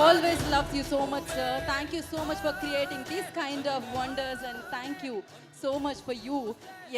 always loves you so much, sir. Thank you so much for creating these kind of wonders, and thank you so much for you.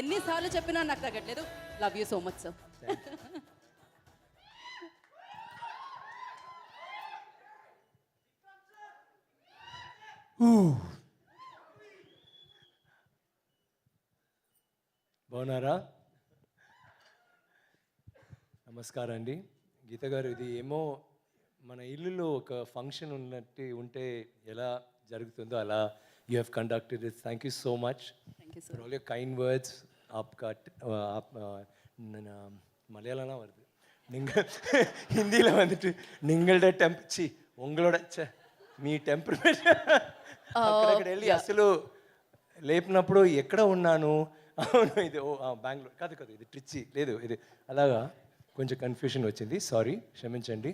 ఎన్నిసార్లు చెప్పినా నాకు తగ్గట్లేదు. Love you so much, sir. బాగున్నారా? నమస్కారం అండి. గీత గారు, ఇది ఏమో మన ఇల్లులో ఒక ఫంక్షన్ ఉన్నట్టు ఉంటే ఎలా జరుగుతుందో అలా you have conducted it. Thank you so much for all your kind words. மலையாளம்னா வருது, நீங்கள் ஹிந்தியில் வந்துட்டு நீங்களோட சி உங்களோட మీ టెంపర్మెంట్ అక్కడక్కడ వెళ్ళి అసలు లేపినప్పుడు ఎక్కడ ఉన్నాను, అవును ఇది బెంగళూరు కాదు కాదు ఇది ట్రిచ్చి లేదు ఇది అలాగా కొంచెం కన్ఫ్యూషన్ వచ్చింది. సారీ, క్షమించండి.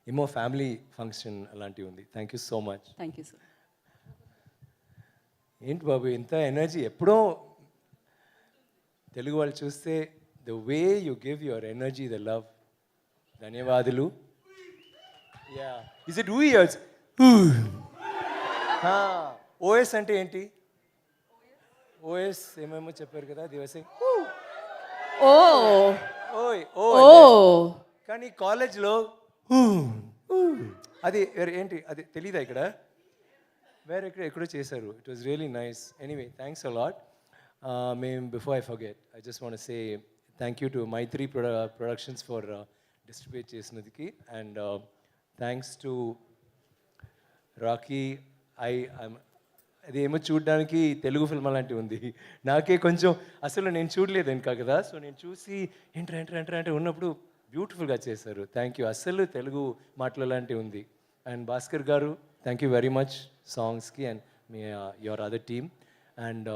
ఏమో ఫ్యామిలీ ఫంక్షన్ అలాంటివి ఉంది. Thank you so much. Thank you sir. ఏంటి బాబు ఇంత ఎనర్జీ? ఎప్పుడో తెలుగు వాళ్ళు చూస్తే the way you give your energy, the love. ధన్యవాదాలు. Yeah, is it years? OS అంటే ఏంటి? ఓఎస్ ఏమేమో చెప్పారు కదా దివసే. ఓ ఓయ్ ఓ, కానీ కాలేజ్లో అది ఏంటి అది తెలీదా? ఇక్కడ వేరే ఎక్కడో చేశారు. It was really nice. Anyway, thanks a lot. మేము before I forget, I just want say thank you to Mythri productions for distribute చేసినందుకు, అండ్ థ్యాంక్స్ టు రాకీ. అది ఏమో చూడడానికి తెలుగు ఫిల్మ్ అలాంటివి ఉంది. నాకే కొంచెం అసలు నేను చూడలేదు ఇంకా కదా, సో నేను చూసి ఏంటంటే ఉన్నప్పుడు బ్యూటిఫుల్గా చేశారు. Thank you. అసలు తెలుగు మాటలు లాంటివి ఉంది. And Bhaskar garu, thank you very much సాంగ్స్కి అండ్ మీ your other team. And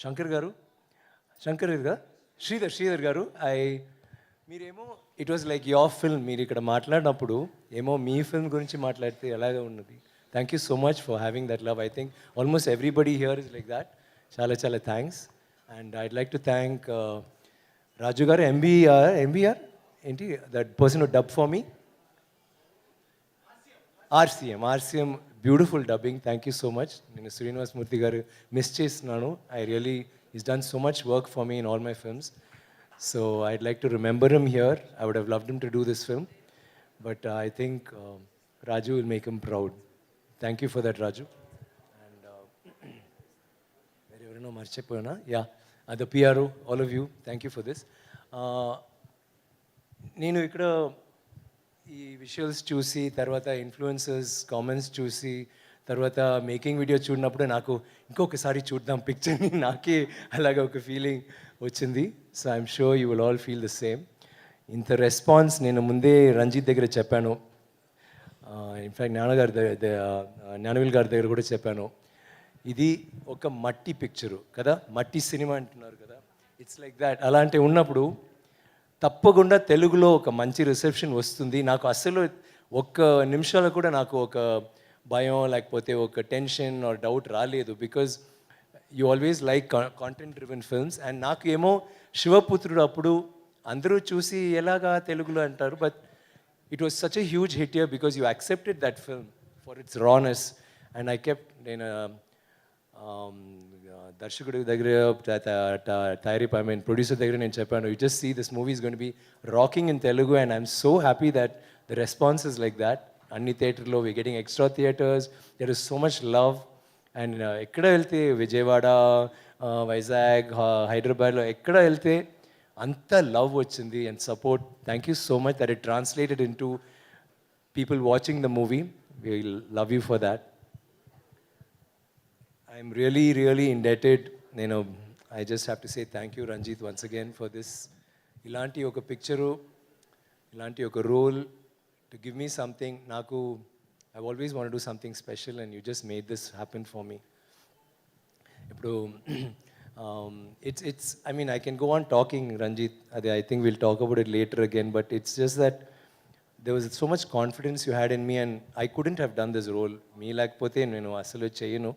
Shankar garu, Sridhar garu, మీరేమో it was like your film. మీరు ఇక్కడ మాట్లాడినప్పుడు ఏమో మీ ఫిల్మ్ గురించి మాట్లాడితే ఎలాగ ఉన్నది. Thank you so much for having that love. I think almost everybody here is like that. చాలా చాలా thanks. And I'd like to thank Raju garu, MBR ఏంటి that person who dub for me, RCM beautiful dubbing. Thank you so much. నేను Srinivas Murthy garu miss చేస్తున్నాను. I really is done so much work for me in all my films. So I'd like to remember him here. I would have loved him to do this film, but I think Raju will make him proud. Thank you for that, Raju. And everyone marchepona, yeah, the PRO, all of you, thank you for this. నేను ఇక్కడ ఈ visuals చూసి తర్వాత influencers comments చూసి తర్వాత making video చూడినప్పుడు నాకు ఇంకొకసారి చూద్దాం పిక్చర్ని, నాకే అలాగే ఒక ఫీలింగ్ వచ్చింది. So I'm sure you will all feel the same. ఇంత రెస్పాన్స్ నేను ముందే రంజిత్ దగ్గర చెప్పాను, ఇన్ఫ్యాక్ట్ జ్ఞానవేల్ గారి దగ్గర కూడా చెప్పాను. ఇది ఒక మట్టి పిక్చరు కదా, మట్టి సినిమా అంటున్నారు కదా, ఇట్స్ లైక్ దాట్. అలాంటి ఉన్నప్పుడు తప్పకుండా తెలుగులో ఒక మంచి రిసెప్షన్ వస్తుంది. నాకు అసలు ఒక్క నిమిషాలు కూడా నాకు ఒక భయం లేకపోతే ఒక టెన్షన్ ఆర్ డౌట్ రాలేదు. Because you always like content driven films. And నాకు ఏమో శివపుత్రుడు అప్పుడు అందరూ చూసి ఎలాగా తెలుగులో అంటారు, but it was such a huge hit here because you accepted that film for its rawness. And I kept, నేను దర్శకుడి దగ్గర ఐ మీన్ ప్రొడ్యూసర్ దగ్గర నేను చెప్పాను, you just see this movie is going to be rocking in Telugu. And I'm so happy that the response is like that. అన్ని థియేటర్లో we getting extra theatres, there is so much love. And ఎక్కడ వెళ్తే విజయవాడ, వైజాగ్, హైదరాబాద్లో ఎక్కడ వెళ్తే అంత love వచ్చింది and support. Thank you so much that it translated into people watching the movie. We love you for that. I'm really indebted. నేను I just have to say thank you Ranjith once again for this. ఇలాంటి ఒక picture, ఇలాంటి ఒక role to give me something. Naku, I've always wanted to do something special and you just made this happen for me. It's I mean I can go on talking, Ranjit. I think we'll talk about it later again, but it's just that there was so much confidence you had in me and I couldn't have done this role. Me lakapothe nenu asalu cheyanu.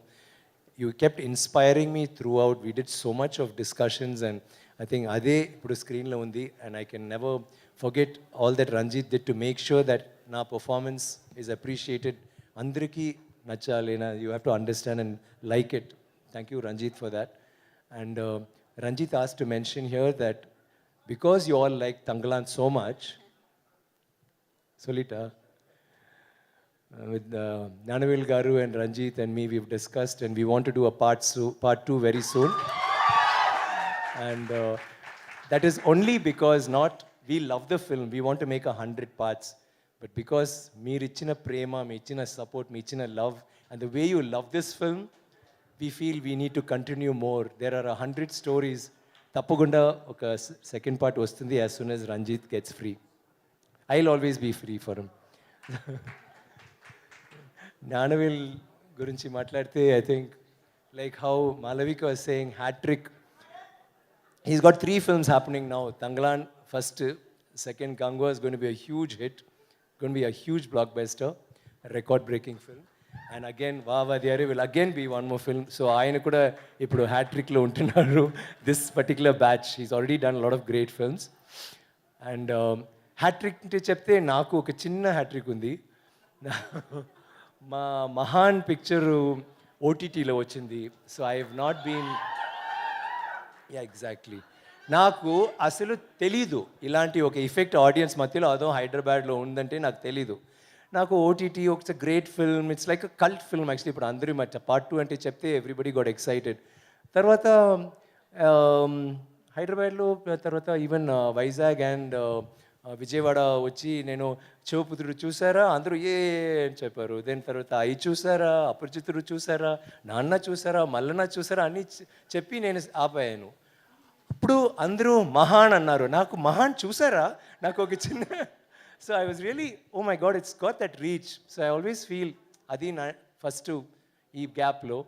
You kept inspiring me throughout. We did so much of discussions and I think ade ippudu screen lo undi and I can never forget all that Ranjit did to make sure that నా performance is appreciated. అందరికీ నచ్చాలి, you have to understand and like it. Thank you Ranjith for that. And Ranjith asked to mention here that because you all like Tangalan so much, Solita, with Nanavil Garu and Ranjit and me, we've discussed and we want to do a part 2 very soon. And that is only because not we love the film, we want to make 100 parts, but because meer ichina prema, mee ichina support, mee ichina love, and the way you love this film, we feel we need to continue more. There are 100 stories. Tappagunda oka second part vastundi as soon as Ranjit gets free. I'll always be free for him. Nanavil gurinchi maatladte, I think like how Malavika was saying, hat trick. He's got 3 films happening now. Tangalan first, second Gangwa is going to be a huge hit, going to be a huge blockbuster, a record-breaking film. And again, Vava Diyare will again be one more film. So ayana kuda ippudu hat trick lo untunnaru. This particular batch, he's already done a lot of great films. And hat trick ante chepte naaku oka chinna hat trick undi. మా మహాన్ picture ఓటీటీలో వచ్చింది. So I have not been, yeah exactly, నాకు అసలు తెలీదు ఇలాంటి ఒక effect audience మధ్యలో అదో హైదరాబాద్లో ఉందంటే నాకు తెలీదు. నాకు ఓటీటీ ఒక great film, it's like a cult film actually. ఇప్పుడు అందరూ పార్ట్ 2 అంటే చెప్తే ఎవ్రీబడి గాట్ ఎక్సైటెడ్. తర్వాత హైదరాబాద్లో, తర్వాత ఈవెన్ వైజాగ్ అండ్ విజయవాడ వచ్చి నేను శివపుత్రుడు చూసారా, అందరూ ఏ అని చెప్పారు. దెన్ తర్వాత అయి చూసారా, అపరిచితుడు చూసారా, నాన్న చూసారా, మల్లన్న చూసారా అని చెప్పి నేను ఆపాను. ఇప్పుడు అందరూ మహాన్ అన్నారు. నాకు మహాన్ చూసారా, నాకు ఒక చిన్న, so I was really oh my god, it's got that reach. So I always feel అది నా ఫస్ట్ ఈ గ్యాప్లో.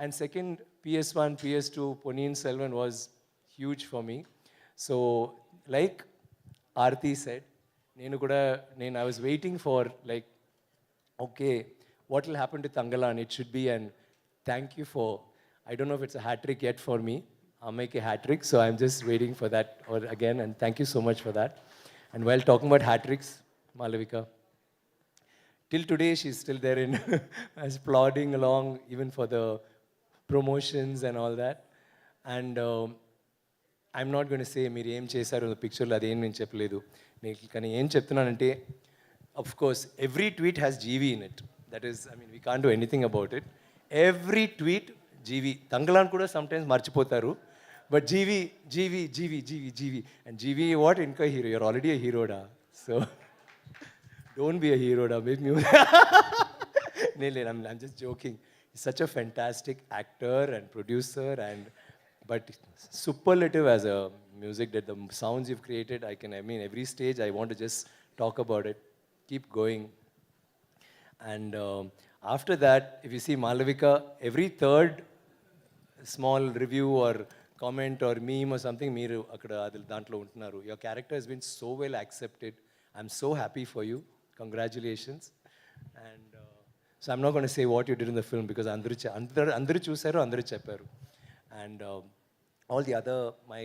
And second PS1, PS2, Ponniyin Selvan was huge for me. So like Aarti said, I was waiting for like, okay, what will happen to Tangalan? It should be, and thank you for, I don't know if it's a hat trick yet for me. I'll make a hat trick, so I'm just waiting for that or again, and thank you so much for that. And while talking about hat tricks, Malavika, till today she's still there in as plodding along even for the promotions and all that. And I'm not going to say మీరు ఏం చేశారు పిక్చర్లో, అదేం నేను చెప్పలేదు. నేను కానీ ఏం చెప్తున్నానంటే, of course every tweet has GV in it. That is, I mean we can't do anything about it. Every tweet GV. Tangalan కూడా సమ్టైమ్స్ మర్చిపోతారు, but GV GV GV GV GV and GV what ఇంకా hero, you're already a హీరోడా, so don't be a హీరోడా, make మ్యూ. నేను I'm just joking. Such a fantastic actor and producer, and but superlative as a music, that the sounds you've created, I mean every stage I want to just talk about it, keep going. And after that, if you see Malavika, every third small review or comment or meme or something, meeru akkada dantlo untunnaru. Your character has been so well accepted. I'm so happy for you. Congratulations. And so I'm not going to say what you did in the film because andru chusaru, andru chepparu. And all the other, my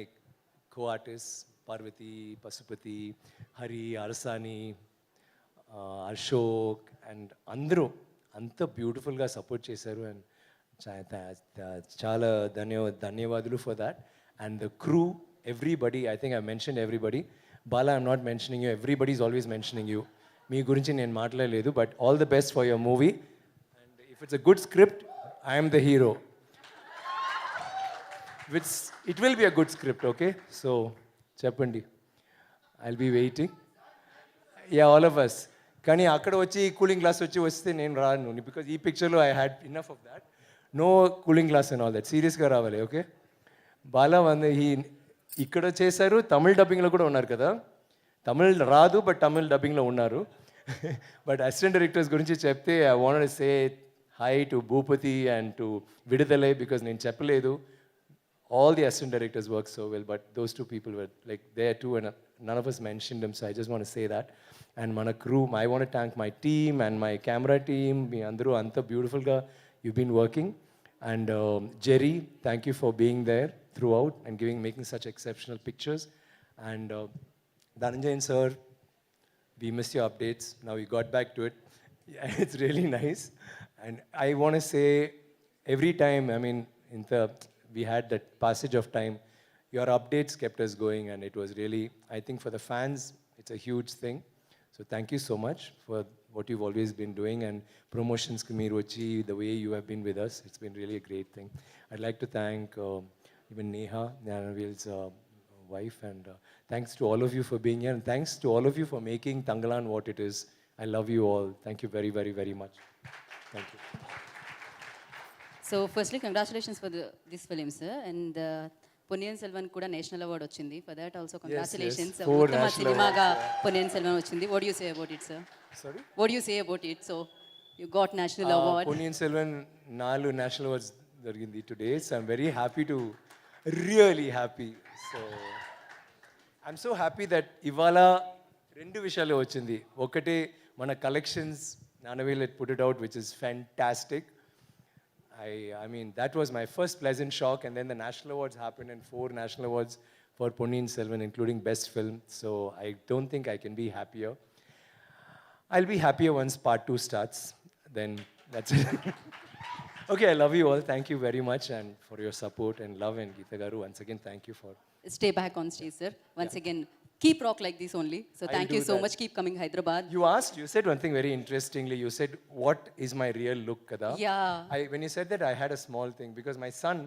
co-artists, Parvati, Pasupati, Hari, Arasani, Ashok, and andru anta beautiful ga support chesaru, and chala ధన్యవాదాలు for that. And the crew, everybody, I think I mentioned everybody. Bala, I'm not mentioning you, everybody is always mentioning you. మీ గురించి నేను మాట్లాడలేదు, but all the best for your movie. And if it's a good script, I am the hero. It will be a good script, okay? So, చెప్పండి, I'll be waiting. Yeah, all of us. కానీ అక్కడ వచ్చి cooling glass వస్తే నేను రాను, because ఈ పిక్చర్లో I had enough of that. No cooling glass and all that. సీరియస్గా రావాలి, ఓకే? బాలా ఇక్కడ చేశారు, తమిళ్ డబ్బింగ్లో కూడా ఉన్నారు కదా. తమిళ్ రాదు, బట్ తమిళ్ డబ్బింగ్లో ఉన్నారు. బట్ అసిస్టెంట్ డైరెక్టర్స్ గురించి చెప్తే I wanted to say high to Bhupathi and to విడుదలై, బికాజ్ నేను చెప్పలేదు. All the assistant directors work so well, but those 2 people were like there too, and none of us mentioned them, so I just want to say that. And mana crew, I want to thank my team and my camera team. Me andru anta beautiful ga you've been working. And Jerry, thank you for being there throughout and making such exceptional pictures. And Dhananjayan sir, we missed your updates. Now we got back to it. Yeah, it's really nice. And I want to say, every time, I mean, we had that passage of time, your updates kept us going, and it was really, I think for the fans, it's a huge thing. So thank you so much for what you've always been doing, and promotions Kamirochi, the way you have been with us, it's been really a great thing. I'd like to thank even Neha, Nanavil's wife, and thanks to all of you for being here, and thanks to all of you for making Tangalan what it is. I love you all. Thank you very, very, very much. Thank you. So firstly congratulations for this film sir and Ponniyin Selvan కూడా national award వచ్చింది for that also congratulations Four ఉత్తమ national సినిమాగా పొన్నియన్ సెల్వన్ వచ్చింది what you say about it sir Sorry? What you say about it so you got national award Ponniyin Selvan 4 national awards జరిగింది today, so I'm very happy to, really happy. So I'm so happy that ఇవాళ రెండు విషయాలు వచ్చింది. ఒకటి మన collections Nanavil had put it out, which is fantastic. I mean, that was my first pleasant shock, and then the national awards happened, and 4 national awards for Ponniyin Selvan, including best film. So I don't think I can be happier. I'll be happier once part 2 starts. Then that's it. Okay, I love you all. Thank you very much, and for your support and love. And Geeta Garu, once again, thank you for. Stay back on stage sir once again keep rock like this only so thank you do so that. Much keep coming Hyderabad You said one thing very interestingly. You said, "What is my real look, Kada?" Yeah. When you said that, I had a small thing because my son,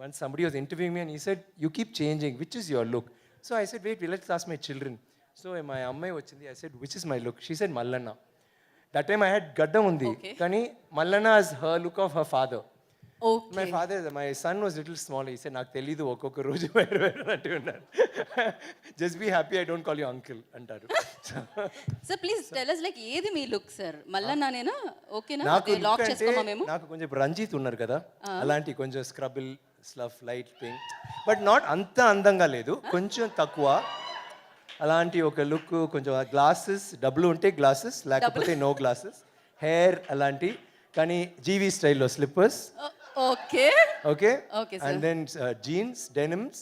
once somebody was interviewing me and he said, "You keep changing. Which is your look?" So I said, "Wait, let's ask my children." So my amma vachindi. I said, "Which is my look?" She said, "Mallanna." That time I had gaddam undi. Okay. Kani Mallanna is her look of her father. Okay My son was little smaller. He said, "నాకు తెలీదు ఒక్కొక్క రోజు వేరు వేరు అంటూ ఉన్నాడు." Just be happy I don't call you uncle అంటారు. Sir please tell us like ఏది మీ లుక్ సార్ మల్లన్నానేనా ఓకేనా నాకు లాక్ look చేసుకోమా అంటే మేము నాకు కొంచెం ఇప్పుడు రంజిత్ ఉన్నారు కదా అలాంటి కొంచెం Scrabble స్లఫ్ light thing but not అంత అందంగా లేదు కొంచెం తక్కువ అలాంటి ఒక లుక్ కొంచెం గ్లాసెస్ డబ్బులు ఉంటే గ్లాసెస్ లేకపోతే నో గ్లాసెస్ హెయిర్ అలాంటి కానీ జీవీ స్టైల్లో slippers okay okay Okay, sir. And then jeans denims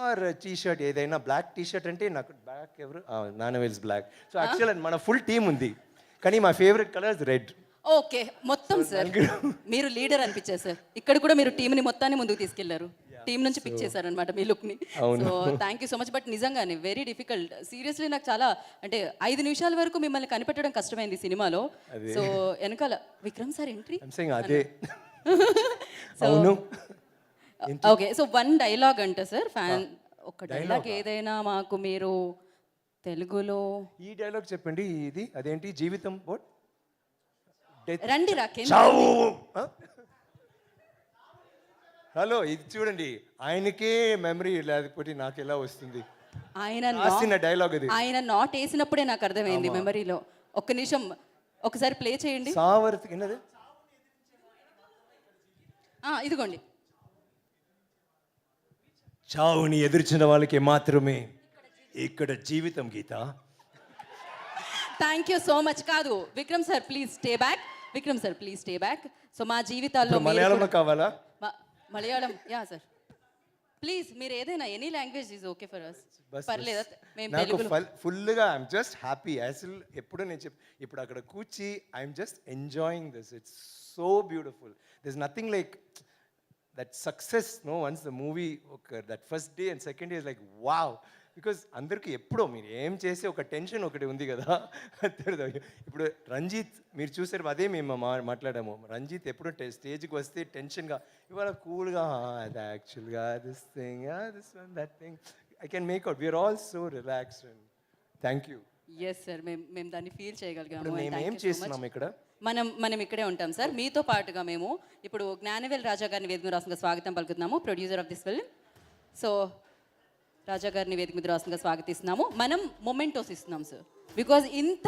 or T shirt ఏదైనా బ్లాక్ టీ షర్ట్ అంటే నాకు బ్లాక్ ఎవరు నానవెల్స్ బ్లాక్ సో యాక్చువల్ మన ఫుల్ టీమ్ ఉంది కానీ మా ఫేవరెట్ కలర్ రెడ్ ఓకే మొత్తం సార్ మీరు లీడర్ అనిపించారు సార్ ఇక్కడ కూడా మీరు టీంని మొత్తాన్ని ముందుకు తీసుకెళ్లారు టీం నుంచి పిక్ చేశారు అనమాట మీ లుక్ ని so thank you so much but నిజంగానే వెరీ డిఫికల్ట్ సీరియస్లీ నాకు చాలా అంటే 5 నిమిషాల వరకు మిమ్మల్ని కనిపెట్టడం కష్టమైంది సినిమాలో సో వెనకాల విక్రమ్ సార్ ఎంట్రీ అదే అవును ఓకే సో వన్ డైలాగ్ అంట సార్ ఫ్యాన్ ఒక డైలాగ్ ఏదైనా మాకు మీరు తెలుగులో ఈ డైలాగ్ చెప్పండి ఇది అదేంటి జీవితం వాట్ రండి రాకేంద్ర చావు హలో ఇది చూడండి ఆయనకే మెమరీ లేకపోతే నాకు ఎలా వస్తుంది ఆయన రాసిన డైలాగ్ అది ఆయన నాట్ వేసినప్పుడే నాకు అర్థమైంది మెమరీలో ఒక్క నిమిషం ఒకసారి ప్లే చేయండి సావర్తి విన్నది ఇదిగోండి చావుని ఎదుర్చిన వాళ్ళకి మాత్రమే ఇక్కడ జీవితం గీత థ్యాంక్ యూ సో మచ్ కాదు Vikram sir please stay back Vikram sir please stay back so మా జీవితాల్లో ఇప్పుడు మలయాళంలో కావాలా మలయాళం యా సార్ ప్లీజ్ మీరు ఏదైనా any language is okay for us పర్లేదా మేము నాకు తెలుగులో ఫుల్గా ఐఎమ్ జస్ట్ హ్యాపీ అసలు ఎప్పుడు నేను ఇప్పుడు అక్కడ కూర్చి I'm just enjoying this it's so beautiful this nothing like that success no once the movie ఒక that first day and second day is like wow because అందరికీ ఎప్పుడో మీరు ఏం చేసి ఒక టెన్షన్ ఒకటి ఉంది కదా ఇప్పుడు రంజిత్ మీరు చూసారు అదే మేము మాట్లాడాము రంజిత్ ఎప్పుడు స్టేజ్కి వస్తే టెన్షన్గా ఇవాళ కూల్గా అది యాక్చువల్గా this thing this one that thing I can make out we're all so relaxed and thank you yes sir మేము దాన్ని ఫీల్ చేయగలిగాము ఇప్పుడు మేము ఏం చేస్తున్నాం ఇక్కడ మనం ఇక్కడే ఉంటాం సార్ మీతో పాటుగా మేము ఇప్పుడు జ్ఞానవేల్ రాజా గారిని వేదిక మీద రాష్ట్రంగా స్వాగతం పలుకుతున్నాము producer of this film so Raja గారిని వేదిక మీద రాష్ట్రంగా స్వాగతిస్తున్నాము మనం మొమెంటోస్ ఇస్తున్నాం సార్ బికాజ్ ఇంత